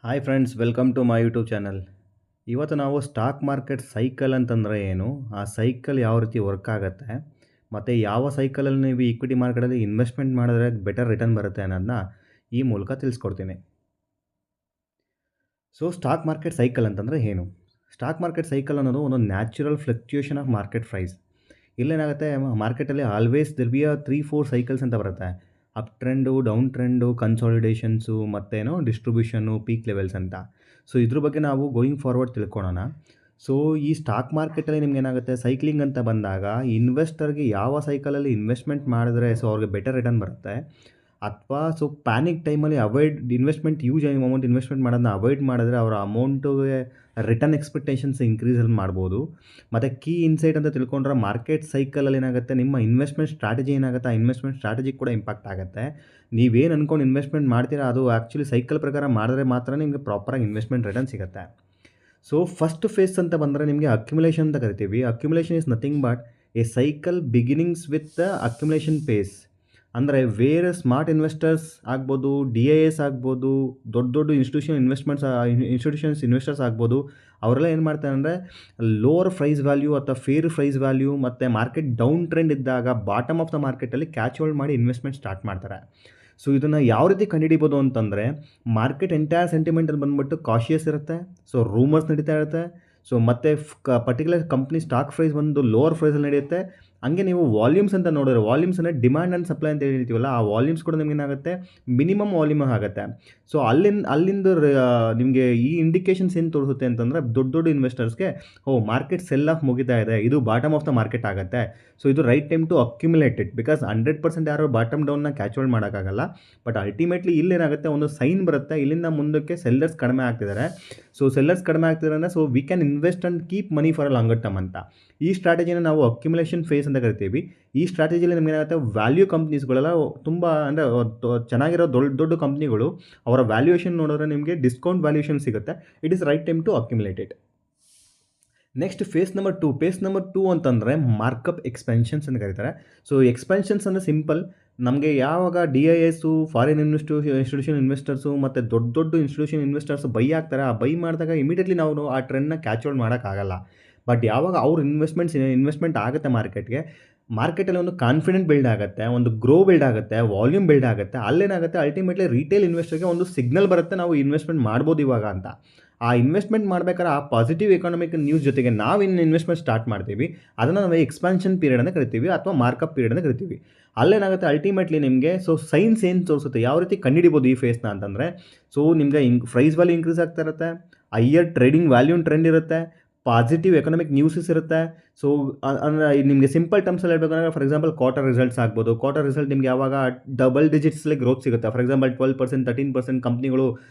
Hi friends, welcome to my YouTube channel. ಇವತ್ತು ನಾವು stock market cycle ಅಂತಂದರೆ ಏನು, ಆ ಸೈಕಲ್ ಯಾವ ರೀತಿ ವರ್ಕ್ ಆಗುತ್ತೆ, ಮತ್ತು ಯಾವ ಸೈಕಲಲ್ಲಿ ನೀವು ಈಕ್ವಿಟಿ ಮಾರ್ಕೆಟಲ್ಲಿ ಇನ್ವೆಸ್ಟ್ಮೆಂಟ್ ಮಾಡಿದ್ರೆ ಬೆಟರ್ ರಿಟರ್ನ್ ಬರುತ್ತೆ ಅನ್ನೋದನ್ನ ಈ ಮೂಲಕ ತಿಳಿಸ್ಕೊಡ್ತೀನಿ. ಸೊ ಸ್ಟಾಕ್ ಮಾರ್ಕೆಟ್ ಸೈಕಲ್ ಅಂತಂದರೆ ಏನು? ಸ್ಟಾಕ್ ಮಾರ್ಕೆಟ್ ಸೈಕಲ್ ಅನ್ನೋದು ಒಂದು natural fluctuation of market price. ಇಲ್ಲೇನಾಗುತ್ತೆ, ಮಾರ್ಕೆಟಲ್ಲಿ ಆಲ್ವೇಸ್ ದಿಲ್ ಬಿ 3-4 ಸೈಕಲ್ಸ್ ಅಂತ ಬರುತ್ತೆ. Up trend, down trend, consolidations, ಮತ್ತೇನೋ ಡಿಸ್ಟ್ರಿಬ್ಯೂಷನ್ನು, ಪೀಕ್ ಲೆವೆಲ್ಸ್ ಅಂತ. ಸೊ ಇದ್ರ ಬಗ್ಗೆ ನಾವು ಗೋಯಿಂಗ್ ಫಾರ್ವರ್ಡ್ ತಿಳ್ಕೊಳ್ಳೋಣ. ಸೊ ಈ ಸ್ಟಾಕ್ ಮಾರ್ಕೆಟಲ್ಲಿ ನಿಮ್ಗೇನಾಗುತ್ತೆ, ಸೈಕ್ಲಿಂಗ್ ಅಂತ ಬಂದಾಗ ಇನ್ವೆಸ್ಟರ್ಗೆ ಯಾವ ಸೈಕಲಲ್ಲಿ ಇನ್ವೆಸ್ಟ್ಮೆಂಟ್ ಮಾಡಿದ್ರೆ ಸೊ ಅವ್ರಿಗೆ ಬೆಟರ್ ರಿಟರ್ನ್ ಬರುತ್ತೆ, ಅಥವಾ ಸೊ ಪ್ಯಾನಿಕ್ ಟೈಮಲ್ಲಿ ಇನ್ವೆಸ್ಟ್ಮೆಂಟ್ ಯೂಸ್ ಅಮೌಂಟ್ ಇನ್ವೆಸ್ಟ್ಮೆಂಟ್ ಮಾಡೋದನ್ನ ಅವಾಯ್ಡ್ ಮಾಡಿದ್ರೆ ಅವರ ಅಮೌಂಟುಗೆ ರಿಟರ್ನ್ ಎಕ್ಸ್ಪೆಕ್ಟೇಷನ್ಸ್ ಇನ್ಕ್ರೀಸಲ್ಲಿ ಮಾಡ್ಬೋದು. ಮತ್ತು ಕೀ ಇನ್ಸೈಟ್ ಅಂತ ತಿಳ್ಕೊಂಡ್ರೆ ಮಾರ್ಕೆಟ್ ಸೈಕಲಲ್ಲಿ ಏನಾಗುತ್ತೆ, ನಿಮ್ಮ ಇನ್ವೆಸ್ಟ್ಮೆಂಟ್ ಸ್ಟ್ರಾಟಜಿ ಏನಾಗುತ್ತೆ, ಆ ಇನ್ವೆಸ್ಟ್ಮೆಂಟ್ ಸ್ಟ್ರಾಟಜಿ ಕೂಡ ಇಂಪ್ಯಾಕ್ಟ್ ಆಗುತ್ತೆ. ನೀವೇನು ಅಂದ್ಕೊಂಡು ಇನ್ವೆಸ್ಟ್ಮೆಂಟ್ ಮಾಡ್ತೀರಾ ಅದು ಆ್ಯಕ್ಚುಲಿ ಸೈಕಲ್ ಪ್ರಕಾರ ಮಾಡಿದ್ರೆ ಮಾತ್ರ ನಿಮಗೆ ಪ್ರಾಪರಾಗಿ ಇನ್ವೆಸ್ಟ್ಮೆಂಟ್ ರಿಟರ್ನ್ ಸಿಗುತ್ತೆ. ಸೊ ಫಸ್ಟ್ ಫೇಸ್ ಅಂತ ಬಂದರೆ ನಿಮಗೆ ಅಕ್ಯುಮುಲೇಷನ್ ಅಂತ ಕರಿತೀವಿ. Accumulation is nothing but a cycle beginnings with the accumulation phase. ಅಂದರೆ ಬೇರೆ ಸ್ಮಾರ್ಟ್ ಇನ್ವೆಸ್ಟರ್ಸ್ ಆಗ್ಬೋದು, DIAs ಆಗ್ಬೋದು, ದೊಡ್ಡ ದೊಡ್ಡ ಇನ್ಸ್ಟಿಟ್ಯೂಷನ್ಸ್ ಇನ್ವೆಸ್ಟರ್ಸ್ ಆಗ್ಬೋದು, ಅವರೆಲ್ಲ ಏನು ಮಾಡ್ತಾರೆ ಅಂದರೆ ಲೋವರ್ ಪ್ರೈಸ್ ವ್ಯಾಲ್ಯೂ ಅಥವಾ ಫೇರ್ ಪ್ರೈಸ್ ವ್ಯಾಲ್ಯೂ ಮತ್ತು ಮಾರ್ಕೆಟ್ ಡೌನ್ ಟ್ರೆಂಡ್ ಇದ್ದಾಗ ಬಾಟಮ್ ಆಫ್ ದ ಮಾರ್ಕೆಟಲ್ಲಿ ಕ್ಯಾಚ್ ಹೋಲ್ಡ್ ಮಾಡಿ ಇನ್ವೆಸ್ಟ್ಮೆಂಟ್ ಸ್ಟಾರ್ಟ್ ಮಾಡ್ತಾರೆ. ಸೊ ಇದನ್ನು ಯಾವ ರೀತಿ ಕಂಡುಹಿಡಿಬೋದು ಅಂತಂದರೆ, ಮಾರ್ಕೆಟ್ ಎಂಟೈರ್ ಸೆಂಟಿಮೆಂಟಲ್ಲಿ ಬಂದುಬಿಟ್ಟು ಕಾಶಿಯಸ್ ಇರುತ್ತೆ. ಸೊ ರೂಮರ್ಸ್ ನಡೀತಾ ಇರುತ್ತೆ. ಸೊ ಮತ್ತು ಪರ್ಟಿಕ್ಯುಲರ್ ಕಂಪ್ನಿ ಸ್ಟಾಕ್ ಪ್ರೈಸ್ ಒಂದು ಲೋವರ್ ಪ್ರೈಸಲ್ಲಿ ನಡೆಯುತ್ತೆ. ಹಂಗೆ ನೀವು ವಾಲ್ಯೂಮ್ಸ್ ಅಂತ ನೋಡಿದ್ರೆ, ವಾಲ್ಯೂಮ್ಸ್ ಅಂದರೆ ಡಿಮ್ಯಾಂಡ್ ಆ್ಯಂಡ್ ಸಪ್ಲೈ ಅಂತ ಹೇಳ್ತೀವಲ್ಲ, ಆ ವಾಲ್ಯೂಮ್ಸ್ ಕೂಡ ನಿಮ್ಗೆ ಏನಾಗುತ್ತೆ, ಮಿನಿಮಮ್ ವಾಲ್ಯೂಮ್ ಆಗುತ್ತೆ. ಸೊ ಅಲ್ಲಿಂದ ನಿಮಗೆ ಈ ಇಂಡಿಕೇಷನ್ಸ್ ಏನು ತೋರಿಸುತ್ತೆ ಅಂತಂದರೆ, ದೊಡ್ಡ ದೊಡ್ಡ ಇನ್ವೆಸ್ಟರ್ಸ್ಗೆ ಮಾರ್ಕೆಟ್ ಸೆಲ್ ಆಫ್ ಮುಗಿತಾ ಇದೆ, ಇದು ಬಾಟಮ್ ಆಫ್ ದ ಮಾರ್ಕೆಟ್ ಆಗುತ್ತೆ. ಸೊ ಇದು right time to accumulate it. Because 100% ಯಾರು ಬಾಟಮ್ ಡೌನ್ನ ಕ್ಯಾಚ್ ಹೋಲ್ಡ್ ಮಾಡೋಕ್ಕಾಗಲ್ಲ. ಬಟ್ ಅಲ್ಟಿಮೇಟ್ಲಿ ಇಲ್ಲೇನಾಗುತ್ತೆ, ಒಂದು ಸೈನ್ ಬರುತ್ತೆ, ಇಲ್ಲಿಂದ ಮುಂದಕ್ಕೆ ಸೆಲ್ಲರ್ಸ್ ಕಡಿಮೆ ಆಗ್ತಿದ್ದಾರೆ. ಸೊ ಸೆಲ್ಲರ್ಸ್ ಕಡಿಮೆ ಆಗ್ತಿದ್ದಾರೆ ಅಂದರೆ, so we can invest and keep money for a longer term ಅಂತ. ಈ ಸ್ಟ್ರಾಟಜಿನ ನಾವು ಅಕ್ಯುಮುಲೇಷನ್ ಫೇಸ್ ಅಂತ ಕರಿತೀವಿ. ಈ ಸ್ಟ್ರಾಟಜಿಯಲ್ಲಿ ನಿಮ್ಗೆ ಏನಾಗುತ್ತೆ, ವ್ಯಾಲ್ಯೂ ಕಂಪ್ನೀಸ್ಗಳೆಲ್ಲ ತುಂಬ ಅಂದರೆ ಚೆನ್ನಾಗಿರೋ ದೊಡ್ಡ ದೊಡ್ಡ ಕಂಪ್ನಿಗಳು ಅವರ ವ್ಯಾಲ್ಯೂಯೇಷನ್ ನೋಡಿದ್ರೆ ನಿಮಗೆ ಡಿಸ್ಕೌಂಟ್ ವ್ಯಾಲ್ಯೂಯೇಷನ್ ಸಿಗುತ್ತೆ. It is right time to accumulate it. Next phase number two ಅಂತಂದರೆ ಮಾರ್ಕಪ್ ಎಕ್ಸ್ಪೆನ್ಷನ್ಸ್ ಅಂತ ಕರೀತಾರೆ. ಸೊ ಎಕ್ಸ್ಪೆನ್ಷನ್ಸ್ ಅಂದರೆ ಸಿಂಪಲ್, ನಮಗೆ ಯಾವಾಗ DIAs, ಫಾರಿನ್ ಇನ್ಸ್ಟಿಟ್ಯೂಷನ್ ಇನ್ವೆಸ್ಟರ್ಸು ಮತ್ತು ದೊಡ್ಡ ದೊಡ್ಡ ಇನ್ಸ್ಟಿಟ್ಯೂಷನ್ ಇನ್ವೆಸ್ಟರ್ಸ್ ಬೈ ಆಗ್ತಾರೆ, ಆ ಬೈ ಮಾಡಿದಾಗ ಇಮಿಡಿಯೇಟ್ಲಿ ನಾವು ಆ ಟ್ರೆಂಡ್ನ ಕ್ಯಾಚ್ ಹೋಲ್ಡ್ ಮಾಡೋಕ್ಕಾಗಲ್ಲ. ಬಟ್ ಯಾವಾಗ ಅವ್ರ ಇನ್ವೆಸ್ಟ್ಮೆಂಟ್ ಆಗುತ್ತೆ ಮಾರ್ಕೆಟಲ್ಲಿ ಒಂದು ಕಾನ್ಫಿಡೆಂಟ್ ಬಿಲ್ಡ್ ಆಗುತ್ತೆ, ಒಂದು ಗ್ರೋ ಬಿಲ್ಡ್ ಆಗುತ್ತೆ, ವಾಲ್ಯೂಮ್ ಬಿಲ್ಡ್ ಆಗುತ್ತೆ, ಅಲ್ಲೇನಾಗುತ್ತೆ ಅಲ್ಟಿಮೇಟ್ಲಿ ರಿಟೇಲ್ ಇನ್ವೆಸ್ಟರ್ಗೆ ಒಂದು ಸಿಗ್ನಲ್ ಬರುತ್ತೆ, ನಾವು ಇನ್ವೆಸ್ಟ್ಮೆಂಟ್ ಮಾಡ್ಬೋದು ಇವಾಗ ಅಂತ. ಆ ಇನ್ವೆಸ್ಟ್ಮೆಂಟ್ ಮಾಡಬೇಕಾದ್ರೆ ಆ ಪಾಸಿಟಿವ್ ಎಕನಾಮಿಕ್ ನ್ಯೂಸ್ ಜೊತೆಗೆ ನಾವಿನ್ನು ಇನ್ವೆಸ್ಟ್ಮೆಂಟ್ ಸ್ಟಾರ್ಟ್ ಮಾಡ್ತೀವಿ, ಅದನ್ನು ನಾವು ಎಕ್ಸ್ಪಾನ್ಷನ್ ಪೀರಿಯಡ್ ಅಂತ ಕರಿತೀವಿ ಅಥವಾ ಮಾರ್ಕಪ್ ಪೀರಿಯಡ್ ಅಂತ ಕರಿತೀವಿ. ಅಲ್ಲೇನಾಗುತ್ತೆ ಅಲ್ಟಿಮೇಟ್ಲಿ ನಿಮಗೆ ಸೊ ಸೈನ್ಸ್ ಏನು ತೋರಿಸುತ್ತೆ, ಯಾವ ರೀತಿ ಕಂಡುಹಿಡಿಬೋದು ಈ ಫೇಸ್ನ ಅಂತಂದರೆ, ಸೊ ನಿಮಗೆ ಪ್ರೈಸ್ ವ್ಯಾಲ್ಯೂ ಇನ್ಕ್ರೀಸ್ ಆಗ್ತಾ ಇರುತ್ತೆ, ಹೈಯರ್ ಟ್ರೇಡಿಂಗ್ ವ್ಯಾಲ್ಯೂನ್ ಟ್ರೆಂಡ್ ಇರುತ್ತೆ, ಪಾಸಿಟಿವ್ ಎಕನಾಮಿಕ್ ನ್ಯೂಸಸ್ ಇರುತ್ತೆ. ಸೊ ಅಂದರೆ ನಿಮಗೆ ಸಿಂಪಲ್ ಟರ್ಮ್ಸಲ್ಲಿ ಹೇಳ್ಬೇಕಂದ್ರೆ, ಫಾರ್ ಎಕ್ಸಾಂಪಲ್ ಕ್ವಾರ್ಟರ್ ರಿಸಲ್ಟ್ಸ್ ಆಗ್ಬೋದು. ಕ್ವಾರ್ಟರ್ ರಿಸಲ್ಟ್ ನಿಮ್ಗೆ ಯಾವಾಗ ಡಬಲ್ ಡಿಜಿಟ್ಸಲ್ಲಿ ಗ್ರೋತ್ ಸಿಗುತ್ತೆ, ಫಾರ್ ಎಕ್ಸಾಂಪಲ್ 12%, 13% ಕಂಪ್ನಿಗಳು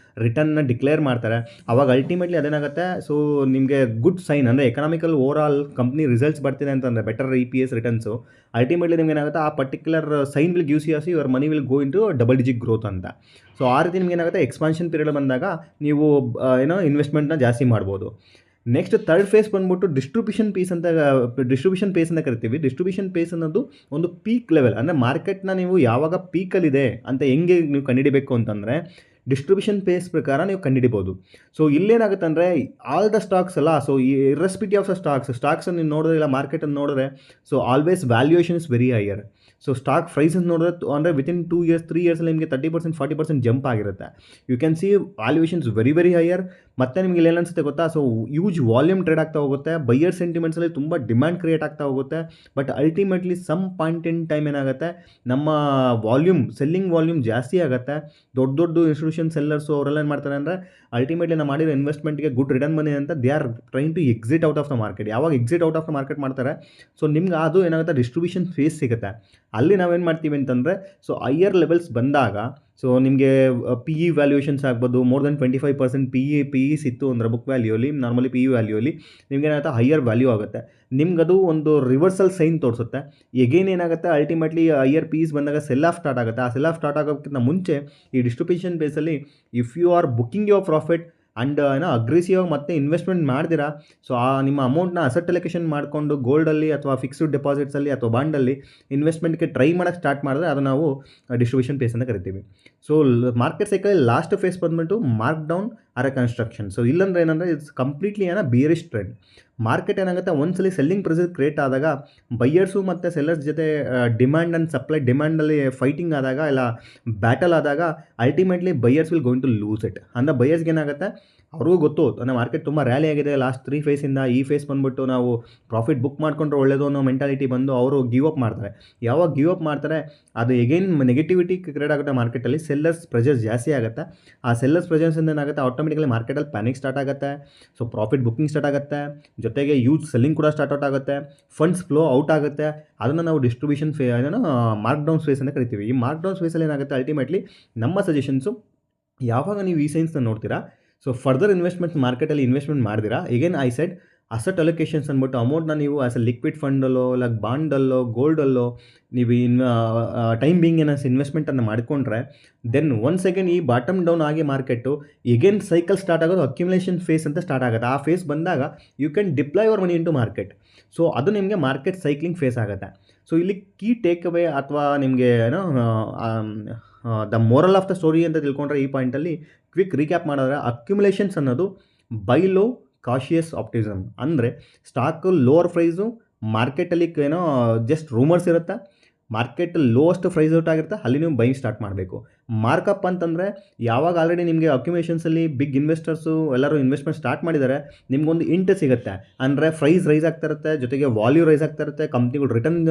ರಿಟರ್ನ್ನ ಡಿಕ್ಲೇರ್ ಮಾಡ್ತಾರೆ, ಅವಾಗ ಅಲ್ಟಿಮೇಟ್ಲಿ ಅದೇನಾಗುತ್ತೆ, ಸೊ ನಿಮಗೆ ಗುಡ್ ಸೈನ್ ಅಂದರೆ economical over all company results ಬರ್ತಿದೆ ಅಂತಂದರೆ ಬೆಟರ್ EPS ರಿಟರ್ನ್ಸು. ಅಲ್ಟಿಮೇಟ್ಲಿ ನಿಮ್ಗೆ ಏನಾಗುತ್ತೆ, ಆ particular sign will gives you your money will go into double digit growth ಅಂತ. ಸೊ ಆ ರೀತಿ ನಿಮ್ಗೆ ಏನಾಗುತ್ತೆ, ಎಕ್ಸ್ಪಾನ್ಷನ್ ಪೀರಿಯಡ್ ಬಂದಾಗ ನೀವು ಇನ್ವೆಸ್ಟ್ಮೆಂಟ್ನ ಜಾಸ್ತಿ ಮಾಡ್ಬೋದು. ನೆಕ್ಸ್ಟ್ ಥರ್ಡ್ ಫೇಸ್ ಬಂದ್ಬಿಟ್ಟು ಡಿಸ್ಟ್ರಿಬ್ಯೂಷನ್ ಪೇಸ್ ಅಂತ ಕರಿತೀವಿ. ಡಿಸ್ಟ್ರಿಬ್ಯೂಷನ್ ಪೇಸ್ ಅನ್ನೋದು ಒಂದು ಪೀಕ್ ಲೆವೆಲ್, ಅಂದರೆ ಮಾರ್ಕೆಟ್ನ ನೀವು ಯಾವಾಗ ಪೀಕಲ್ಲಿದೆ ಅಂತ ಹೆಂಗೆ ನೀವು ಕಂಡುಹಿಡಿಬೇಕು ಅಂತಂದರೆ, ಡಿಸ್ಟ್ರಿಬ್ಯೂಷನ್ ಪೇಸ್ ಪ್ರಕಾರ ನೀವು ಕಂಡುಹಿಡಿಬೋದು. ಸೊ ಇಲ್ಲೇನಾಗುತ್ತೆ ಅಂದರೆ, ಆಲ್ ದ ಸ್ಟಾಕ್ಸ್ ಅಲ್ಲ, ಸೊ ಇರ್ರೆಸ್ಪೆಕ್ಟಿವ್ ಆಫ್ ದ ಸ್ಟಾಕ್ಸನ್ನು ನೀವು ನೋಡಿದ್ರೆ, ಇಲ್ಲ ಮಾರ್ಕೆಟನ್ನು ನೋಡಿದ್ರೆ, so always valuation is very higher. So stock prices ನೋಡಿದ್ರೆ ಅಂದರೆ ವಿತಿನ್ 2 years 3 yearsಲ್ಲಿ ನಿಮಗೆ 30% 40% ಜಂಪ್ ಆಗಿರುತ್ತೆ. You can see valuations very very higher. ಮತ್ತು ನಿಮಗೆ ಇಲ್ಲಿ ಏನನ್ಸುತ್ತೆ ಗೊತ್ತಾ, ಸೊ ಯೂಜ್ ವಾಲ್ಯೂಮ್ ಟ್ರೇಡ್ ಆಗ್ತಾ ಹೋಗುತ್ತೆ, ಬೈಯರ್ ಸೆಂಟಿಮೆಂಟ್ಸಲ್ಲಿ ತುಂಬ ಡಿಮ್ಯಾಂಡ್ ಕ್ರಿಯೇಟ್ ಆಗ್ತಾ ಹೋಗುತ್ತೆ. But ultimately some point in time ಏನಾಗುತ್ತೆ, ನಮ್ಮ ಸೆಲ್ಲಿಂಗ್ ವಾಲ್ಯೂಮ್ ಜಾಸ್ತಿ ಆಗುತ್ತೆ. ದೊಡ್ಡ ದೊಡ್ಡ ಇನ್ಸ್ಟಿಟ್ಯೂಷನ್ ಸೆಲ್ಲರ್ಸು ಅವರೆಲ್ಲ ಏನು ಮಾಡ್ತಾರೆ ಅಂದರೆ, ಅಲ್ಟಿಮೇಟ್ಲಿ ನಾವು ಮಾಡಿರೋ ಇನ್ವೆಸ್ಟ್ಮೆಂಟ್ಗೆ ಗುಡ್ ರಿಟರ್ನ್ ಬಂದಿದೆ ಅಂತ they are trying to exit out of the market. ಯಾವಾಗ exit out of the market ಮಾಡ್ತಾರೆ, ಸೊ ನಿಮ್ಗೆ ಅದು ಏನಾಗುತ್ತೆ, ಡಿಸ್ಟ್ರಿಬ್ಯೂಷನ್ ಫೇಸ್ ಸಿಗುತ್ತೆ. ಅಲ್ಲಿ ನಾವೇನು ಮಾಡ್ತೀವಿ ಅಂತಂದರೆ, ಸೊ ಹೈಯರ್ ಲೆವೆಲ್ಸ್ ಬಂದಾಗ, ಸೊ ನಿಮಗೆ PE ವ್ಯಾಲ್ಯೂಯೇಷನ್ಸ್ ಆಗ್ಬೋದು, ಮೋರ್ ದೆನ್ 25% PEs ಇತ್ತು ಅಂದರೆ ಬುಕ್ ವ್ಯಾಲ್ಯೂಲಿ, ನಾರ್ಮಲಿ PE ವ್ಯಾಲ್ಯೂಲಿ ನಿಮ್ಗೆ ಏನಾಗುತ್ತೆ, ಹೈಯರ್ ವ್ಯಾಲ್ಯೂ ಆಗುತ್ತೆ. ನಿಮ್ಗದು ಒಂದು ರಿವರ್ಸಲ್ ಸೈನ್ ತೋರಿಸುತ್ತೆ. ಎಗೇನ್ ಏನಾಗುತ್ತೆ, ಅಲ್ಟಿಮೇಟ್ಲಿ ಹೈಯರ್ PEs ಬಂದಾಗ ಸೆಲ್ ಆಫ್ ಸ್ಟಾರ್ಟ್ ಆಗುತ್ತೆ. ಆ ಸೆಲ್ ಆಫ್ ಸ್ಟಾರ್ಟ್ ಆಗೋಕ್ಕಿಂತ ಮುಂಚೆ ಈ ಡಿಸ್ಟ್ರಿಬ್ಯೂಷನ್ ಬೇಸಲ್ಲಿ if you are booking your profit and aggressive ಆಗಿ ಮತ್ತೆ ಇನ್ವೆಸ್ಟ್ಮೆಂಟ್ ಮಾಡ್ದಿರಾ, ಸೊ ನಿಮ್ಮ ಅಮೌಂಟ್ನ ಅಸೆಟ್ ಅಲೋಕೇಶನ್ ಮಾಡಿಕೊಂಡು ಗೋಲ್ಡಲ್ಲಿ ಅಥವಾ ಫಿಕ್ಸ್ಡ್ ಡೆಪಾಸಿಟ್ಸಲ್ಲಿ ಅಥವಾ ಬಾಂಡಲ್ಲಿ ಇನ್ವೆಸ್ಟ್ಮೆಂಟ್ಗೆ ಟ್ರೈ ಮಾಡೋಕ್ಕೆ ಸ್ಟಾರ್ಟ್ ಮಾಡಿದ್ರೆ ಅದು ನಾವು ಡಿಸ್ಟ್ರಿಬ್ಯೂಷನ್ ಫೇಸ್ ಅಂತ ಕರಿತೀವಿ. So market cycle last phase ಬಂದ್ಬಿಟ್ಟು mark down or construction. So ಇಲ್ಲಂದ್ರೆ ಏನಂದರೆ it's completely bearish trend. Market ಏನಾಗುತ್ತೆ, ಒಂದ್ಸಲಿ ಸೆಲ್ಲಿಂಗ್ ಪ್ರೆಸರ್ ಕ್ರಿಯೇಟ್ ಆದಾಗ ಬೈಯರ್ಸು ಮತ್ತು ಸೆಲ್ಲರ್ಸ್ ಜೊತೆ ಡಿಮ್ಯಾಂಡ್ ಆ್ಯಂಡ್ ಸಪ್ಲೈ ಡಿಮ್ಯಾಂಡಲ್ಲಿ ಫೈಟಿಂಗ್ ಆದಾಗ ಇಲ್ಲ ಬ್ಯಾಟಲ್ ಆದಾಗ ultimately buyers will going to lose it. ಅಂದರೆ ಬೈಯರ್ಸ್ಗೆ ಏನಾಗುತ್ತೆ, ಅವ್ರಿಗೂ ಗೊತ್ತು ಅಂದರೆ ಮಾರ್ಕೆಟ್ ತುಂಬ ರ್ಯಾಲಿ ಆಗಿದೆ ಲಾಸ್ಟ್ 3 ಫೇಸಿಂದ, ಈ ಫೇಸ್ ಬಂದುಬಿಟ್ಟು ನಾವು ಪ್ರಾಫಿಟ್ ಬುಕ್ ಮಾಡ್ಕೊಂಡ್ರೆ ಒಳ್ಳೆಯದು ಅನ್ನೋ ಮೆಂಟಾಲಿಟಿ ಬಂದು ಅವರು ಗಿವ್ ಅಪ್ ಮಾಡ್ತಾರೆ. ಯಾವಾಗ ಗಿವ್ ಅಪ್ ಮಾಡ್ತಾರೆ ಅದು ಎಗೈನ್ ನೆಗೆಟಿವಿಟಿ ಕ್ರಿಯೇಟ್ ಆಗುತ್ತೆ ಮಾರ್ಕೆಟಲ್ಲಿ, ಸೆಲ್ಲರ್ಸ್ ಪ್ರೆಷರ್ ಜಾಸ್ತಿ ಆಗುತ್ತೆ. ಆ ಸೆಲ್ಲರ್ಸ್ ಪ್ರೆಷರ್ಸಿಂದ ಏನಾಗುತ್ತೆ, ಆಟೋಮೆಟಿಕಲಿ ಮಾರ್ಕೆಟಲ್ಲಿ ಪ್ಯಾನಿಕ್ ಸ್ಟಾರ್ಟ್ ಆಗುತ್ತೆ. ಸೊ ಪ್ರಾಫಿಟ್ ಬುಕ್ಕಿಂಗ್ ಸ್ಟಾರ್ಟ್ ಆಗುತ್ತೆ, ಜೊತೆಗೆ ಯೂಸ್ ಸೆಲ್ಲಿಂಗ್ ಕೂಡ ಸ್ಟಾರ್ಟ್ ಔಟ್ ಆಗುತ್ತೆ, ಫಂಡ್ಸ್ ಫ್ಲೋ ಔಟ್ ಆಗುತ್ತೆ. ಅದನ್ನು ನಾವು ಡಿಸ್ಟ್ರಿಬ್ಯೂಷನ್ ಮಾರ್ಕ್ ಡೌನ್ ಫೇಸ್ ಅಂತ ಕರಿತೀವಿ. ಈ ಮಾರ್ಕ್ ಡೌನ್ ಫೇಸಲ್ಲಿ ಏನಾಗುತ್ತೆ, ಅಲ್ಟಿಮೇಟ್ಲಿ ನಮ್ಮ ಸಜೆಷನ್ಸು ಯಾವಾಗ ನೀವು ಈ ಸೈನ್ಸ್ನ ನೋಡ್ತೀರಾ, ಸೊ ಫರ್ದರ್ ಇನ್ವೆಸ್ಟ್ಮೆಂಟ್ ಮಾರ್ಕೆಟಲ್ಲಿ ಇನ್ವೆಸ್ಟ್ಮೆಂಟ್ ಮಾಡಿದಿರಾ, again I said asset allocations ಅಂದ್ಬಿಟ್ಟು ಅಮೌಂಟ್ನ ನೀವು ಆಸ್ ಎ ಲಿಕ್ವಿಡ್ ಫಂಡಲ್ಲೋ ಇಲ್ಲ ಬಾಂಡಲ್ಲೋ ಗೋಲ್ಡಲ್ಲೋ ನೀವು ಟೈಮ್ ಬೀಯಿಂಗ್ ಇನ್ವೆಸ್ಟ್ಮೆಂಟನ್ನು ಮಾಡಿಕೊಂಡ್ರೆ ದೆನ್ ಒನ್ಸ್ ಅಗೇನ್ ಈ ಬಾಟಮ್ ಡೌನ್ ಆಗಿ ಮಾರ್ಕೆಟು ಎಗೇನ್ ಸೈಕಲ್ ಸ್ಟಾರ್ಟ್ ಆಗೋದು ಅಕ್ಯುಮುಲೇಷನ್ ಫೇಸ್ ಅಂತ ಸ್ಟಾರ್ಟ್ ಆಗುತ್ತೆ. ಆ ಫೇಸ್ ಬಂದಾಗ you can deploy your money into market. So ಅದು ನಿಮಗೆ ಮಾರ್ಕೆಟ್ ಸೈಕ್ಲಿಂಗ್ ಫೇಸ್ ಆಗುತ್ತೆ. ಸೊ ಇಲ್ಲಿ ಕೀ ಟೇಕ್ ಅವೇ ಅಥವಾ ನಿಮಗೆ the moral of the story ಅಂತ ತಿಳ್ಕೊಂಡ್ರೆ ಈ ಪಾಯಿಂಟಲ್ಲಿ ಕ್ವಿಕ್ ರೀಕ್ಯಾಪ್ ಮಾಡಿದ್ರೆ ಅಕ್ಯುಮುಲೇಷನ್ಸ್ ಅನ್ನೋದು ಬೈ ಲೋ ಕಾಶಿಯಸ್ ಆಪ್ಟಿಸಮ್. ಅಂದರೆ ಸ್ಟಾಕು ಲೋವರ್ ಪ್ರೈಸು ಮಾರ್ಕೆಟಲ್ಲಿ ಜಸ್ಟ್ ರೂಮರ್ಸ್ ಇರುತ್ತೆ, ಮಾರ್ಕೆಟ್ ಲೋಯೆಸ್ಟ್ ಪ್ರೈಸ್ ಔಟ್ ಆಗಿರುತ್ತೆ, ಅಲ್ಲಿ ನೀವು ಬೈಯಿಂಗ್ ಸ್ಟಾರ್ಟ್ ಮಾಡಬೇಕು. ಮಾರ್ಕಪ್ ಅಂತಂದರೆ ಯಾವಾಗ ಆಲ್ರೆಡಿ ನಿಮಗೆ ಅಕ್ಯುಮೇಷನ್ಸಲ್ಲಿ ಬಿಗ್ ಇನ್ವೆಸ್ಟರ್ಸು ಎಲ್ಲರೂ ಇನ್ವೆಸ್ಟ್ಮೆಂಟ್ ಸ್ಟಾರ್ಟ್ ಮಾಡಿದ್ದಾರೆ, ನಿಮ್ಗೊಂದು ಇಂಟ್ ಸಿಗುತ್ತೆ. ಅಂದರೆ ಪ್ರೈಸ್ ರೈಸ್ ಆಗ್ತಾ ಇರುತ್ತೆ, ಜೊತೆಗೆ ವಾಲ್ಯೂ ರೈಸ್ ಆಗ್ತಾ ಇರುತ್ತೆ, ಕಂಪ್ನಿಗಳು ರಿಟರ್ನ್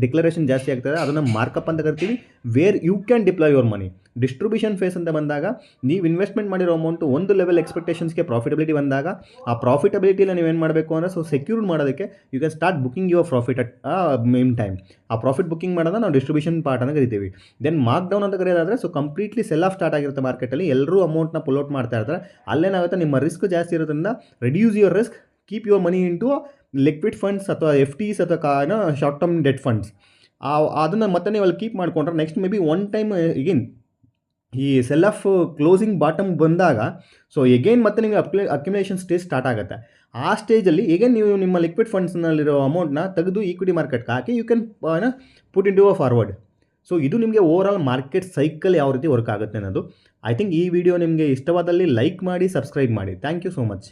ಡಿಕ್ಲರೇಷನ್ ಜಾಸ್ತಿ ಆಗ್ತದೆ, ಅದನ್ನು ಮಾರ್ಕಪ್ ಅಂತ ಕರಿತೀವಿ. Where you can deploy your money. Distribution phase ಅಂತ ಬಂದಾಗ ನೀವು ಇನ್ವೆಸ್ಟ್ಮೆಂಟ್ ಮಾಡಿರೋ ಅಮೌಂಟು ಒಂದು ಲೆವೆಲ್ ಎಕ್ಸ್ಪೆಕ್ಟೇಷನ್ಸ್ಗೆ ಪ್ರಾಫಿಟಬಿಲಿಟಿ ಬಂದಾಗ ಆ ಪ್ರಾಫಿಟಬಿಲಿಟಿನ ನೀವೇನು ಮಾಡಬೇಕು ಅಂದರೆ ಸೊ ಸೆಕ್ಯೂರ್ಡ್ ಮಾಡೋದಕ್ಕೆ you can start booking your profit at main time. ಆ ಪ್ರಾಫಿಟ್ ಬುಕಿಂಗ್ ಮಾಡೋದನ್ನ ನಾವು ಡಿಸ್ಟ್ರಿಬ್ಯೂಷನ್ ಪಾರ್ಟ್ ಅಂತ ಕರಿತೀವಿ. ದೆನ್ ಮಾರ್ಕ್ ಡೌನ್ ಅಂತ ಕರೆಯೋದಾದರೆ so completely sell off start ಆಗಿರುತ್ತೆ ಮಾರ್ಕೆಟಲ್ಲಿ, ಎಲ್ಲರೂ ಅಮೌಂಟ್ನ ಪುಲ್ಔಟ್ ಮಾಡ್ತಾ ಇರ್ತಾರೆ. ಅಲ್ಲೇನಾಗುತ್ತೆ, ನಿಮ್ಮ ರಿಸ್ಕ್ ಜಾಸ್ತಿ ಇರೋದ್ರಿಂದ reduce your risk, keep your money into liquid funds ಅಥವಾ FTs ಅಥವಾ ಶಾರ್ಟ್ ಟರ್ಮ್ ಡೆಟ್ ಫಂಡ್ಸ್. ಅದನ್ನು ಮತ್ತೆ ನೀವು ಅಲ್ಲಿ ಕೀಪ್ ಮಾಡಿಕೊಂಡ್ರೆ next may be one time ಈಗಿನ್ ಈ ಸೆಲ್ ಆಫ್ ಕ್ಲೋಸಿಂಗ್ ಬಾಟಮ್ ಬಂದಾಗ ಸೊ ಎಗೈನ್ ಮತ್ತೆ ನಿಮಗೆ ಅಕ್ಯುಮುಲೇಷನ್ ಸ್ಟೇಜ್ ಸ್ಟಾರ್ಟ್ ಆಗುತ್ತೆ. ಆ ಸ್ಟೇಜಲ್ಲಿ ಎಗೈನ್ ನೀವು ನಿಮ್ಮ ಲಿಕ್ವಿಡ್ ಫಂಡ್ಸ್ನಲ್ಲಿರೋ ಅಮೌಂಟ್ನ ತೆಗೆದು ಈಕ್ವಿಟಿ ಮಾರ್ಕೆಟ್ಗೆ ಹಾಕಿ you can put into a forward. So ಇದು ನಿಮಗೆ ಓವರ್ ಆಲ್ ಮಾರ್ಕೆಟ್ ಸೈಕಲ್ ಯಾವ ರೀತಿ ವರ್ಕ್ ಆಗುತ್ತೆ ಅನ್ನೋದು. ಐ ಥಿಂಕ್ ಈ ವಿಡಿಯೋ ನಿಮಗೆ ಇಷ್ಟವಾದಲ್ಲಿ ಲೈಕ್ ಮಾಡಿ, ಸಬ್ಸ್ಕ್ರೈಬ್ ಮಾಡಿ. Thank you so much.